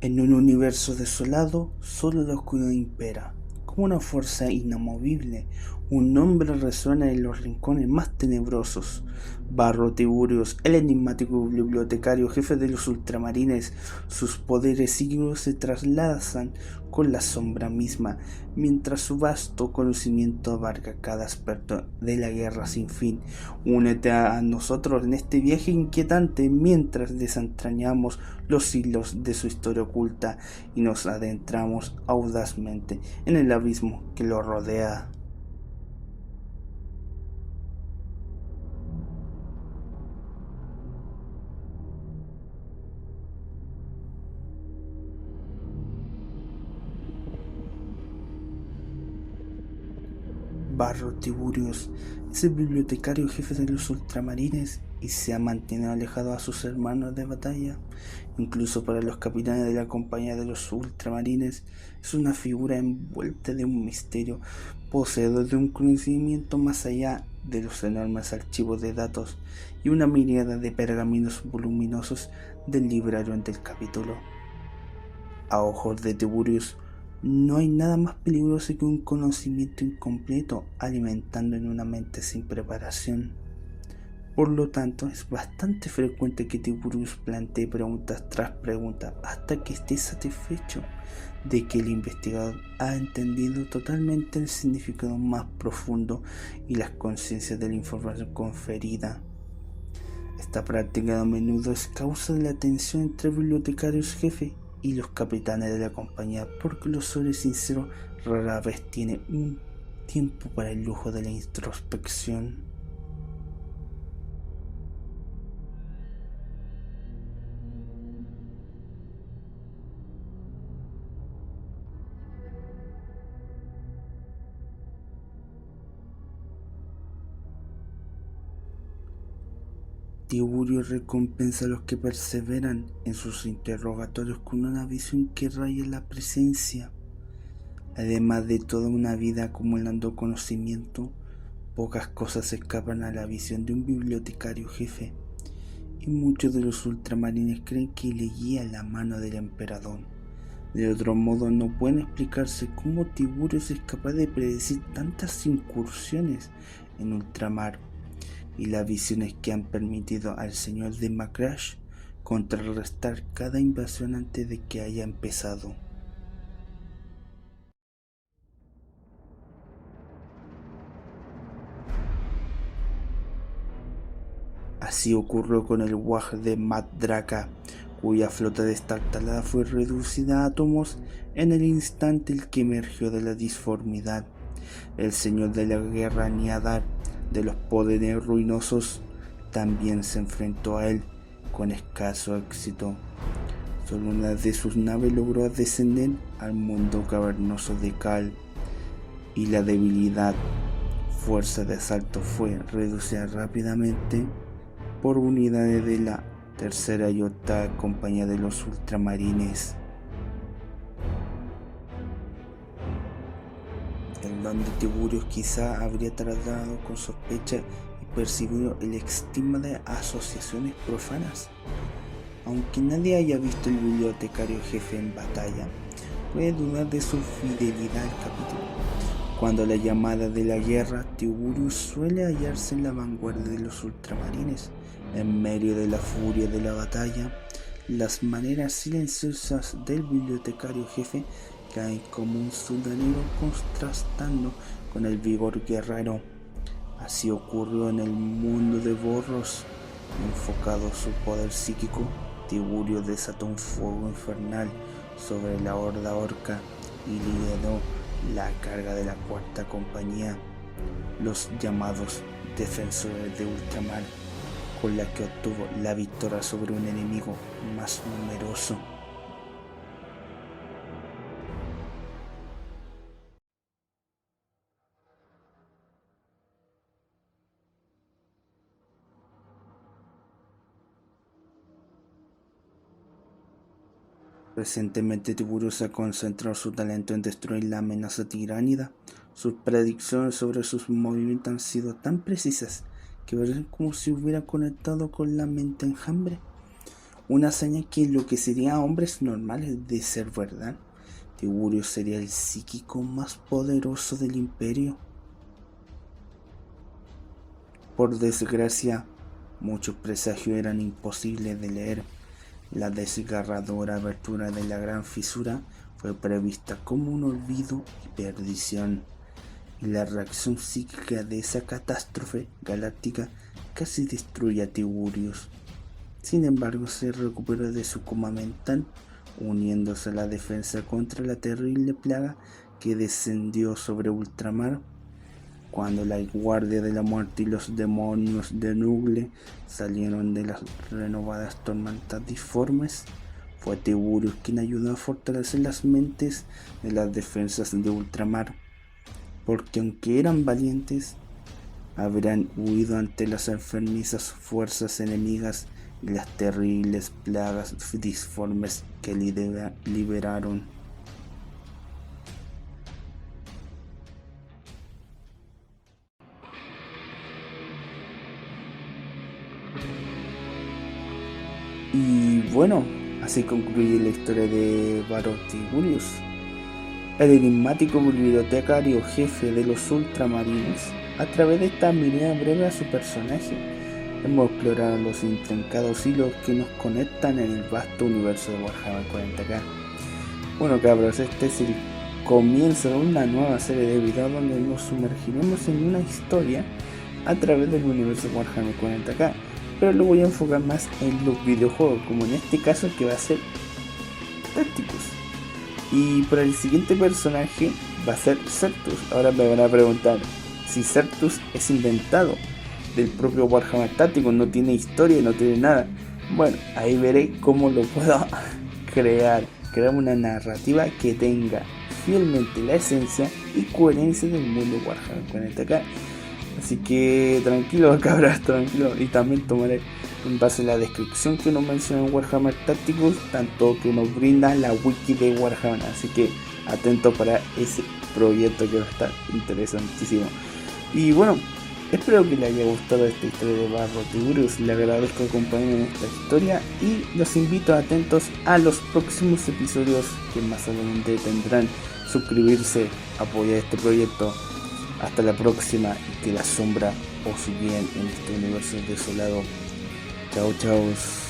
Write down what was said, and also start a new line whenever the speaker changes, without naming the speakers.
En un universo desolado, solo la oscuridad impera. Como una fuerza inamovible, un nombre resuena en los rincones más tenebrosos. Barro Tiburius, el enigmático bibliotecario jefe de los ultramarines, sus poderes psíquicos se trasladan con la sombra misma, mientras su vasto conocimiento abarca cada aspecto de la guerra sin fin. Únete a nosotros en este viaje inquietante mientras desentrañamos los hilos de su historia oculta y nos adentramos audazmente en el abismo que lo rodea. Barro Tiburius es el bibliotecario jefe de los ultramarines y se ha mantenido alejado a sus hermanos de batalla. Incluso para los capitanes de la compañía de los ultramarines es una figura envuelta de un misterio, poseedor de un conocimiento más allá de los enormes archivos de datos y una miríada de pergaminos voluminosos del librario del capítulo. A ojos de Tiburius, no hay nada más peligroso que un conocimiento incompleto alimentando en una mente sin preparación. Por lo tanto, es bastante frecuente que Tiburius plantee preguntas tras preguntas hasta que esté satisfecho de que el investigador ha entendido totalmente el significado más profundo y las conciencias de la información conferida. Esta práctica a menudo es causa de la tensión entre bibliotecarios jefe y los capitanes de la compañía, porque los soles sinceros rara vez tienen un tiempo para el lujo de la introspección. Tiburio recompensa a los que perseveran en sus interrogatorios con una visión que raya la presencia. Además de toda una vida acumulando conocimiento, pocas cosas escapan a la visión de un bibliotecario jefe, y muchos de los ultramarines creen que le guía la mano del emperador. De otro modo, no pueden explicarse cómo Tiburio es capaz de predecir tantas incursiones en ultramar y las visiones que han permitido al señor de Macrash contrarrestar cada invasión antes de que haya empezado. Así ocurrió con el Waj de Madraka, cuya flota destartalada fue reducida a átomos en el instante en que emergió de la disformidad. El señor de la guerra Niadar, de los poderes ruinosos, también se enfrentó a él con escaso éxito. Solo una de sus naves logró descender al mundo cavernoso de Cal, y la debilidad fuerza de asalto fue reducida rápidamente por unidades de la tercera y octava compañía de los ultramarines. El don de Tiburius quizá habría tratado con sospecha y percibido el estigma de asociaciones profanas. Aunque nadie haya visto el bibliotecario jefe en batalla, puede dudar de su fidelidad al capítulo. Cuando la llamada de la guerra, Tiburius suele hallarse en la vanguardia de los ultramarines, en medio de la furia de la batalla. Las maneras silenciosas del bibliotecario jefe caen como un soldadero contrastando con el vigor guerrero. Así ocurrió en el mundo de Borros. Enfocado su poder psíquico, Tiburio desató un fuego infernal sobre la horda orca y lideró la carga de la cuarta compañía, los llamados defensores de ultramar, con la que obtuvo la victoria sobre un enemigo más numeroso. Recientemente Tiburio se ha concentrado su talento en destruir la amenaza tiránida. Sus predicciones sobre sus movimientos han sido tan precisas que parecen como si hubiera conectado con la mente enjambre. una hazaña que enloquecería a hombres normales de ser verdad. Tiburius sería el psíquico más poderoso del imperio. Por desgracia, muchos presagios eran imposibles de leer. La desgarradora abertura de la gran fisura fue prevista como un olvido y perdición, y la reacción psíquica de esa catástrofe galáctica casi destruye a Tiburius. Sin embargo, se recuperó de su coma mental, uniéndose a la defensa contra la terrible plaga que descendió sobre ultramar. Cuando la Guardia de la Muerte y los demonios de Nugle salieron de las renovadas tormentas disformes, fue Tiburius quien ayudó a fortalecer las mentes de las defensas de ultramar, porque aunque eran valientes, habrían huido ante las enfermizas fuerzas enemigas y las terribles plagas disformes que liberaron. Y bueno, así concluye la historia de Varrot Tiburius, el enigmático bibliotecario jefe de los ultramarines. A través de esta mirada breve a su personaje, hemos explorado los intrincados hilos que nos conectan en el vasto universo de Warhammer 40k. Bueno cabros, este es el comienzo de una nueva serie de videos donde nos sumergiremos en una historia a través del universo de Warhammer 40k, pero lo voy a enfocar más en los videojuegos, como en este caso que va a ser Tacticus. Y para el siguiente personaje va a ser Certus. Ahora me van a preguntar si Certus es inventado del propio Warhammer Tacticus, no tiene historia, no tiene nada. Bueno, ahí veré cómo lo puedo crear una narrativa que tenga fielmente la esencia y coherencia del mundo Warhammer 40k. Así que tranquilo cabras, tranquilo. Y también tomaré en base a la descripción que nos menciona en Warhammer Tacticus, tanto que nos brinda la wiki de Warhammer. Así que atento para ese proyecto que va a estar interesantísimo. Y bueno, espero que les haya gustado esta historia de Varrot Tiburius. Le agradezco acompañarme en esta historia y los invito atentos a los próximos episodios que más adelante tendrán. Suscribirse, apoyar este proyecto. Hasta la próxima y que la sombra os guíe en este universo desolado. Chao, chao.